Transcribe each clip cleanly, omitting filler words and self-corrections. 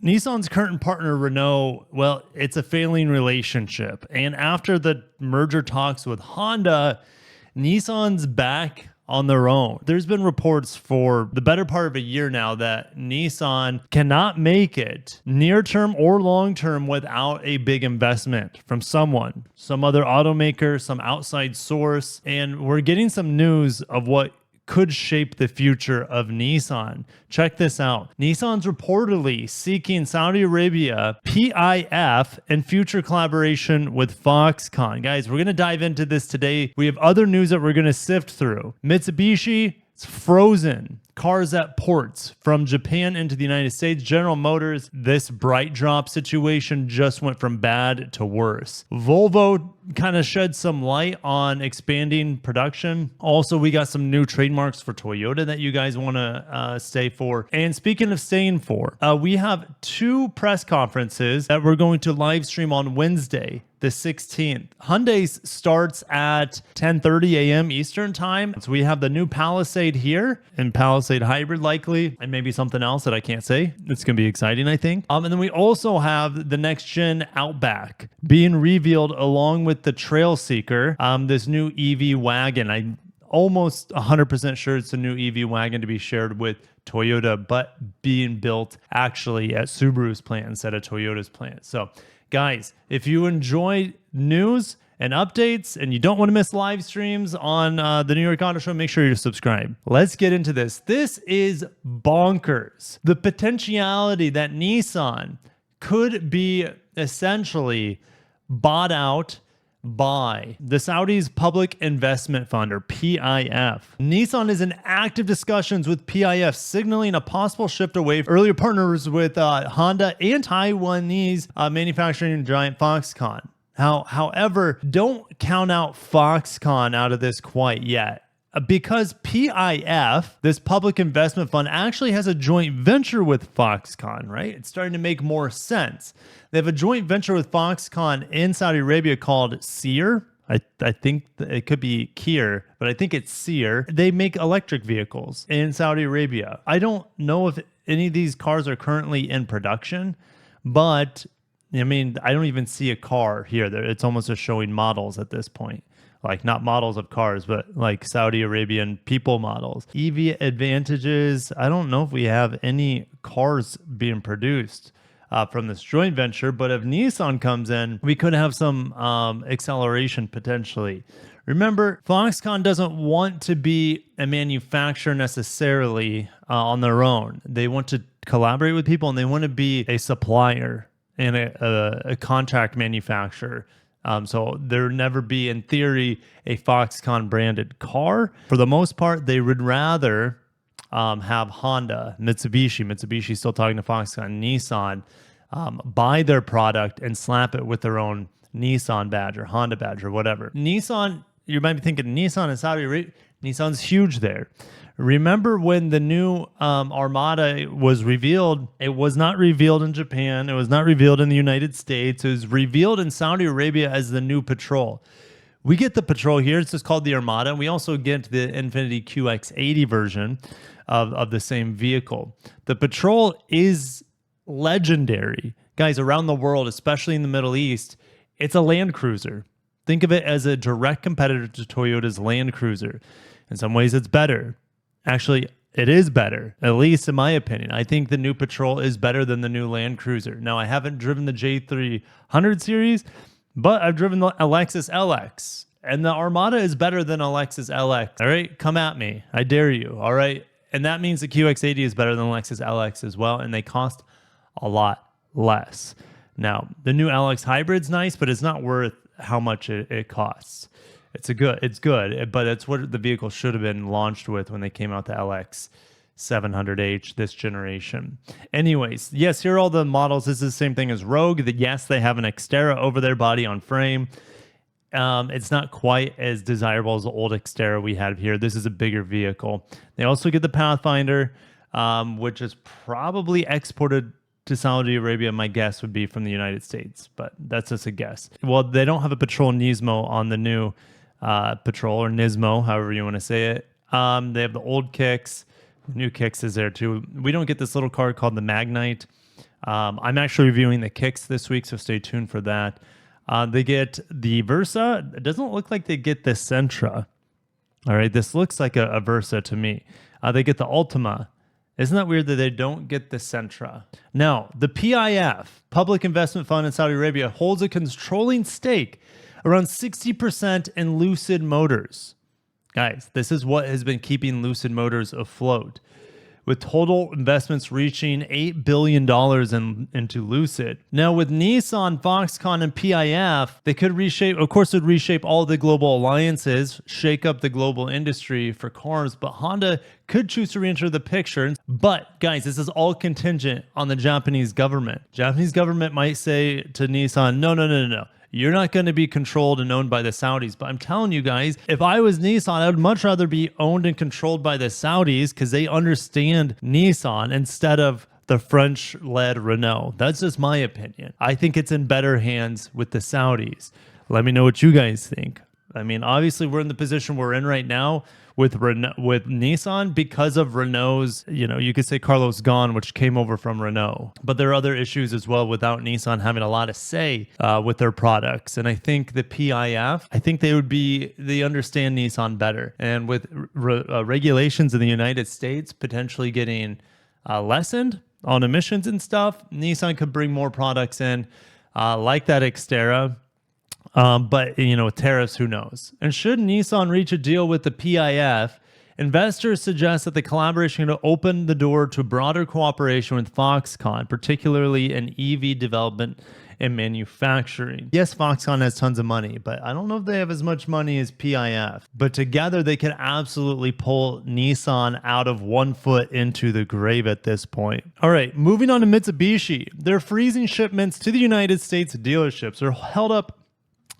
Nissan's current partner, Renault, well, it's a failing relationship. And after the merger talks with Honda, Nissan's back on their own. There's been reports for the better part of a year now that Nissan cannot make it near term or long term without a big investment from someone, some other automaker, some outside source. And we're getting some news of what could shape the future of Nissan. Check this out. Nissan's reportedly seeking Saudi Arabia PIF and future collaboration with Foxconn. Guys, we're going to dive into this today. We have other news that we're going to sift through. Mitsubishi, it's frozen cars at ports from Japan into the United States. General Motors, this bright drop situation just went from bad to worse. Volvo kind of shed some light on expanding production. Also, we got some new trademarks for Toyota that you guys want to stay for. And speaking of staying for, we have 2 press conferences that we're going to live stream on Wednesday, the 16th. Hyundai's starts at 10:30 a.m. Eastern time. So we have the new Palisade here and Palisade Hybrid likely, and maybe something else that I can't say. It's going to be exciting, I think. And then we also have the next gen Outback being revealed along with the Trail Seeker, this new EV wagon. I'm almost 100% sure it's a new EV wagon to be shared with Toyota, but being built actually at Subaru's plant instead of Toyota's plant. So guys, if you enjoy news and updates and you don't want to miss live streams on the New York Auto Show, make sure you subscribe. Let's get into this. This is bonkers. The potentiality that Nissan could be essentially bought out by the Saudi's Public Investment Fund, or PIF. Nissan is in active discussions with PIF, signaling a possible shift away from earlier partners with Honda and Taiwanese manufacturing giant Foxconn. However, don't count out Foxconn out of this quite yet, because PIF, this public investment fund, actually has a joint venture with Foxconn, right? It's starting to make more sense. They have a joint venture with Foxconn in Saudi Arabia called Seer. I think it could be Kier, but I think it's Seer. They make electric vehicles in Saudi Arabia. I don't know if any of these cars are currently in production, but I mean, I don't even see a car here. It's almost just showing models at this point. Like not models of cars, but like Saudi Arabian people models. EV advantages. I don't know if we have any cars being produced from this joint venture, but if Nissan comes in, we could have some acceleration potentially. Remember, Foxconn doesn't want to be a manufacturer necessarily on their own. They want to collaborate with people and they want to be a supplier and a contract manufacturer. So there would never be, in theory, a Foxconn branded car. For the most part, they would rather have Honda, Mitsubishi still talking to Foxconn, Nissan, buy their product and slap it with their own Nissan badge or Honda badge or whatever. Nissan, you might be thinking Nissan in Saudi Arabia, Nissan's huge there. Remember when the new Armada was revealed, it was not revealed in Japan. It was not revealed in the United States. It was revealed in Saudi Arabia as the new Patrol. We get the Patrol here. It's just called the Armada. We also get the Infiniti QX80 version of the same vehicle. The Patrol is legendary. Guys, around the world, especially in the Middle East, it's a Land Cruiser. Think of it as a direct competitor to Toyota's Land Cruiser. In some ways, it's better. Actually, it is better, at least in my opinion. I think the new Patrol is better than the new Land Cruiser. Now, I haven't driven the J300 series, but I've driven the Lexus LX, and the Armada is better than a Lexus LX. All right, come at me. I dare you. All right, and that means the QX80 is better than the Lexus LX as well, and they cost a lot less. Now, the new LX Hybrid's nice, but it's not worth how much it costs. It's good, but it's what the vehicle should have been launched with when they came out, the LX 700H this generation. Anyways, yes, here are all the models. This is the same thing as Rogue. Yes, they have an Xterra over their body on frame. It's not quite as desirable as the old Xterra we had here. This is a bigger vehicle. They also get the Pathfinder, which is probably exported to Saudi Arabia. My guess would be from the United States, but that's just a guess. Well, they don't have a Patrol Nismo on the new Patrol, or Nismo, however you want to say it. They have the old Kicks. The new Kicks is there too. We don't get this little car called the Magnite. I'm actually reviewing the kicks this week, so stay tuned for that. They get the Versa. It doesn't look like they get the Sentra. All right, this looks like a Versa to me. They get the Ultima. Isn't that weird that they don't get the Sentra? Now, the PIF, Public Investment Fund in Saudi Arabia, holds a controlling stake around 60% in Lucid Motors. Guys, this is what has been keeping Lucid Motors afloat, with total investments reaching $8 billion into Lucid. Now, with Nissan, Foxconn, and PIF, they could reshape, of course, it would reshape all the global alliances, shake up the global industry for cars, but Honda could choose to re-enter the picture. But guys, this is all contingent on the Japanese government. Japanese government might say to Nissan, no. You're not going to be controlled and owned by the Saudis. But I'm telling you guys, if I was Nissan, I would much rather be owned and controlled by the Saudis because they understand Nissan instead of the French-led Renault. That's just my opinion. I think it's in better hands with the Saudis. Let me know what you guys think. I mean, obviously, we're in the position we're in right now with Nissan because of Renault's, you could say Carlos Ghosn, which came over from Renault. But there are other issues as well without Nissan having a lot of say with their products. And I think the PIF, they understand Nissan better. And with regulations in the United States potentially getting lessened on emissions and stuff, Nissan could bring more products in like that Xterra. But, with tariffs, who knows? And should Nissan reach a deal with the PIF, investors suggest that the collaboration could open the door to broader cooperation with Foxconn, particularly in EV development and manufacturing. Yes, Foxconn has tons of money, but I don't know if they have as much money as PIF. But together, they could absolutely pull Nissan out of one foot into the grave at this point. All right, moving on to Mitsubishi. They're freezing shipments to the United States dealerships. They're held up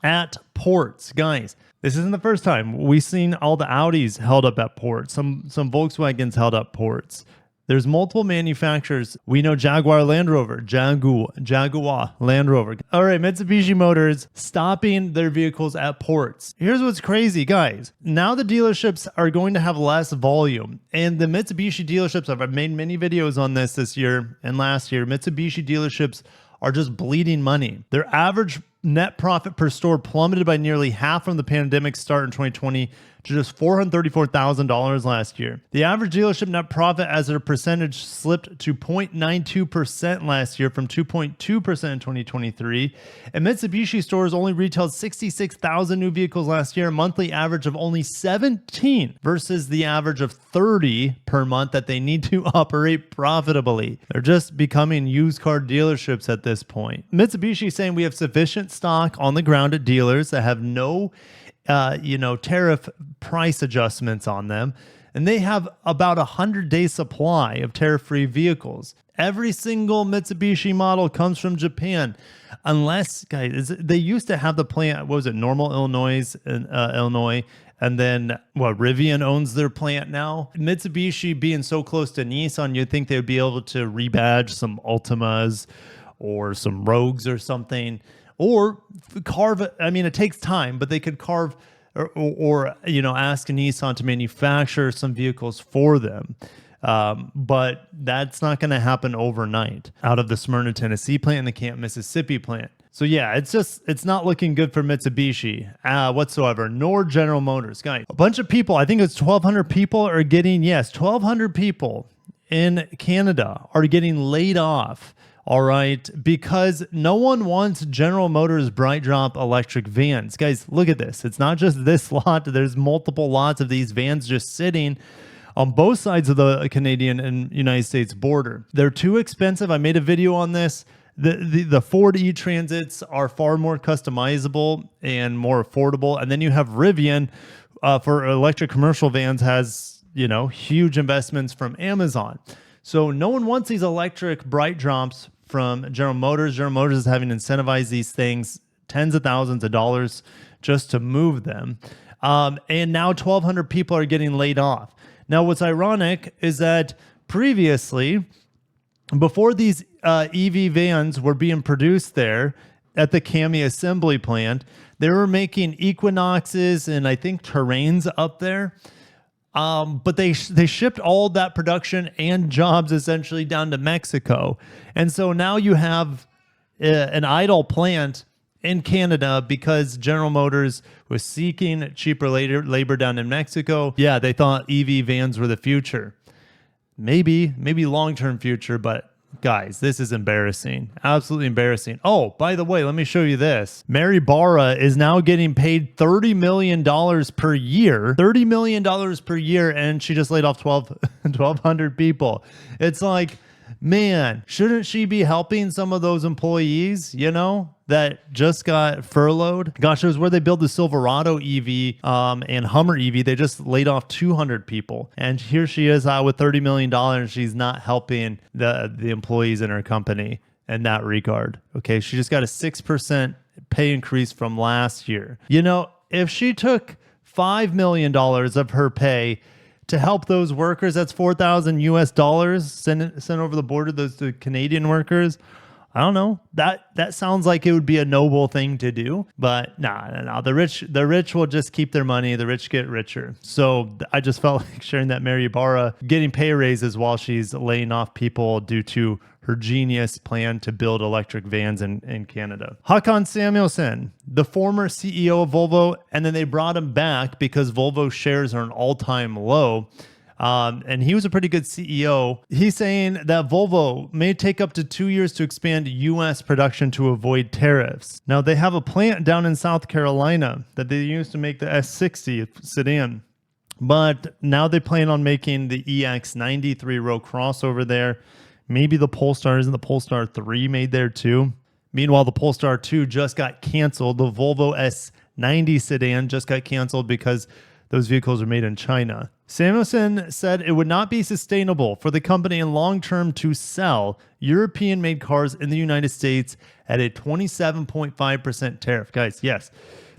at ports. Guys, this isn't the first time. We've seen all the Audis held up at ports, some Volkswagens held up ports. There's multiple manufacturers. We know Jaguar Land Rover, Jaguar Land Rover. All right, Mitsubishi Motors stopping their vehicles at ports. Here's what's crazy, guys. Now the dealerships are going to have less volume. And the Mitsubishi dealerships, I've made many videos on this year and last year. Mitsubishi dealerships are just bleeding money. Their average net profit per store plummeted by nearly half from the pandemic start in 2020 to just $434,000 last year. The average dealership net profit as a percentage slipped to 0.92% last year from 2.2% in 2023. And Mitsubishi stores only retailed 66,000 new vehicles last year, a monthly average of only 17 versus the average of 30 per month that they need to operate profitably. They're just becoming used car dealerships at this point. Mitsubishi is saying we have sufficient stock on the ground at dealers that have no tariff price adjustments on them. And they have about 100-day supply of tariff-free vehicles. Every single Mitsubishi model comes from Japan. Unless, guys, they used to have the plant, what was it, Normal, Illinois, and then, Rivian owns their plant now. Mitsubishi being so close to Nissan, you'd think they would be able to rebadge some Ultimas or some Rogues or something. Or carve, it takes time, but they could carve or ask Nissan to manufacture some vehicles for them. But that's not going to happen overnight out of the Smyrna, Tennessee plant and the Camp, Mississippi plant. So yeah, it's not looking good for Mitsubishi whatsoever, nor General Motors. Guys, a bunch of people, I think it's 1,200 people are getting, 1,200 people in Canada are getting laid off. All right, because no one wants General Motors bright drop electric vans. Guys, look at this. It's not just this lot. There's multiple lots of these vans just sitting on both sides of the Canadian and United States border. They're too expensive. I made a video on this. The Ford e-Transits are far more customizable and more affordable. And then you have Rivian for electric commercial vans has, huge investments from Amazon. So no one wants these electric bright drops from General Motors. General Motors is having incentivized these things tens of thousands of dollars just to move them. And now 1,200 people are getting laid off. Now, what's ironic is that previously, before these EV vans were being produced there at the Cami assembly plant, they were making Equinoxes and I think Terrains up there. But they shipped all that production and jobs essentially down to Mexico. And so now you have an idle plant in Canada because General Motors was seeking cheaper labor down in Mexico. Yeah, they thought EV vans were the future. Maybe long-term future, but guys, this is embarrassing. Absolutely embarrassing. Oh, by the way, let me show you this. Mary Barra is now getting paid $30 million per year. $30 million per year, and she just laid off 1,200 people. It's like, man, shouldn't she be helping some of those employees, that just got furloughed? Gosh, it was where they build the Silverado EV and Hummer EV. They just laid off 200 people. And here she is with $30 million. She's not helping the employees in her company in that regard. Okay, she just got a 6% pay increase from last year. If she took $5 million of her pay to help those workers, that's $4,000 sent over the border, the Canadian workers. I don't know. That sounds like it would be a noble thing to do, but no. The rich will just keep their money. The rich get richer. So I just felt like sharing that Mary Barra getting pay raises while she's laying off people due to her genius plan to build electric vans in Canada. Håkan Samuelsson, the former CEO of Volvo, and then they brought him back because Volvo shares are an all-time low. And he was a pretty good CEO. He's saying that Volvo may take up to 2 years to expand U.S. production to avoid tariffs. Now, they have a plant down in South Carolina that they used to make the S60 sedan. But now they plan on making the EX90 3-row crossover there. Maybe the Polestar, isn't the Polestar 3 made there too? Meanwhile, the Polestar 2 just got canceled. The Volvo S90 sedan just got canceled because those vehicles are made in China. Samuelsson said it would not be sustainable for the company in long term to sell European-made cars in the United States at a 27.5% tariff. Guys, yes,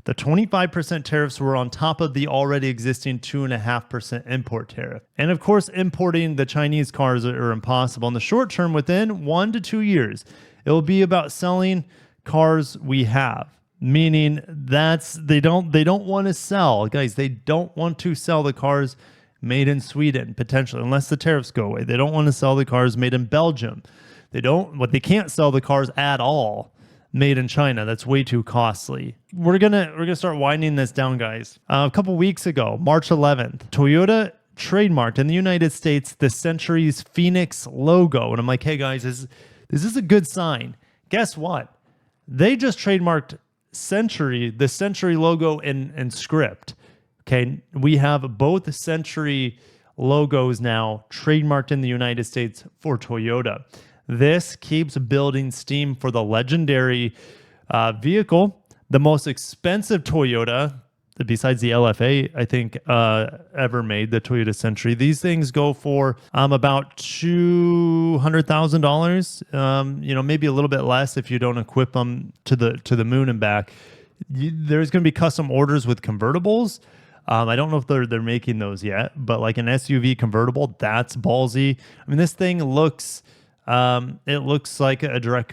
the 25% tariffs were on top of the already existing 2.5% import tariff. And of course, importing the Chinese cars are impossible. In the short term, within 1 to 2 years, it will be about selling cars we have. Meaning they don't want to sell, guys. They don't want to sell the cars made in Sweden potentially, unless the tariffs go away. They don't want to sell the cars made in Belgium. They can't sell the cars at all made in China. That's way too costly. We're gonna start winding this down, guys. A couple weeks ago, March 11th, Toyota trademarked in the United States the Century's Phoenix logo, and I'm like, hey guys, is this a good sign? Guess what? They just trademarked the Century logo and script. Okay, we have both Century logos now trademarked in the United States for Toyota. This keeps building steam for the legendary vehicle, the most expensive Toyota, besides the LFA, I think, ever made, the Toyota Century. These things go for about $200,000, maybe a little bit less if you don't equip them to the moon and back. There's going to be custom orders with convertibles. I don't know if they're making those yet, but like an SUV convertible, that's ballsy. I mean, this thing looks like a direct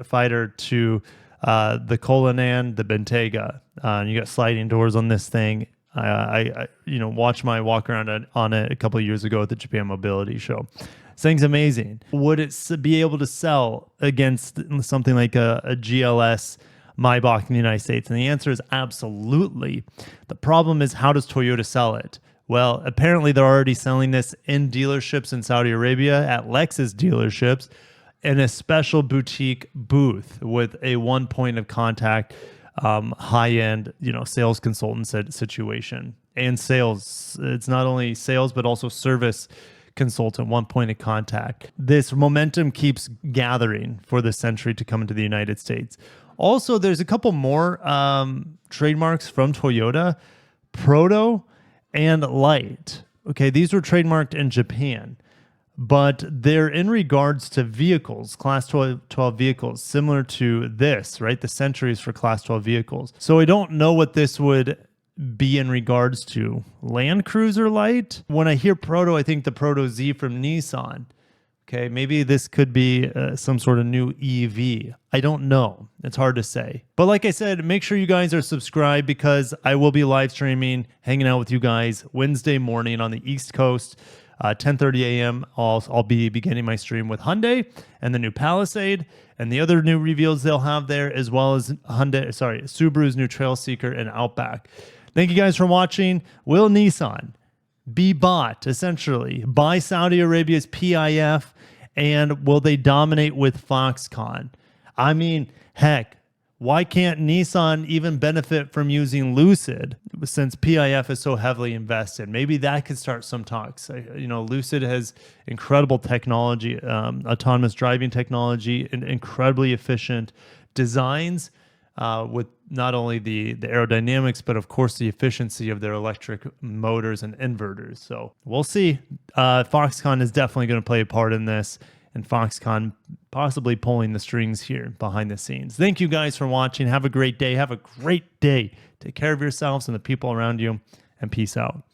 fighter to the Cullinan, the Bentayga. You got sliding doors on this thing. I watched my walk around on it a couple of years ago at the Japan Mobility Show. This thing's amazing. Would it be able to sell against something like a GLS Maybach in the United States? And the answer is absolutely. The problem is, how does Toyota sell it? Well, apparently they're already selling this in dealerships in Saudi Arabia, at Lexus dealerships, in a special boutique booth with a one point of contact, high-end, sales consultant situation. And sales, it's not only sales, but also service consultant, one point of contact. This momentum keeps gathering for the Century to come into the United States. Also, there's a couple more trademarks from Toyota, Proto and Light. Okay, these were trademarked in Japan, but they're in regards to vehicles, Class 12 vehicles, similar to this, right? The Centuries for Class 12 vehicles. So I don't know what this would be in regards to. Land Cruiser Light? When I hear Proto, I think the Proto Z from Nissan. Okay, maybe this could be some sort of new EV. I don't know. It's hard to say. But like I said, make sure you guys are subscribed because I will be live streaming, hanging out with you guys Wednesday morning on the East Coast, 10:30 a.m. I'll be beginning my stream with Hyundai and the new Palisade and the other new reveals they'll have there, as well as Subaru's new Trail Seeker and Outback. Thank you guys for watching. Will Nissan be bought essentially by Saudi Arabia's PIF, and will they dominate with Foxconn? I mean, heck, why can't Nissan even benefit from using Lucid since PIF is so heavily invested? Maybe that could start some talks. Lucid has incredible technology, autonomous driving technology, and incredibly efficient designs with not only the aerodynamics, but of course the efficiency of their electric motors and inverters. So we'll see. Foxconn is definitely going to play a part in this, and Foxconn possibly pulling the strings here behind the scenes. Thank you guys for watching. Have a great day. Have a great day. Take care of yourselves and the people around you, and peace out.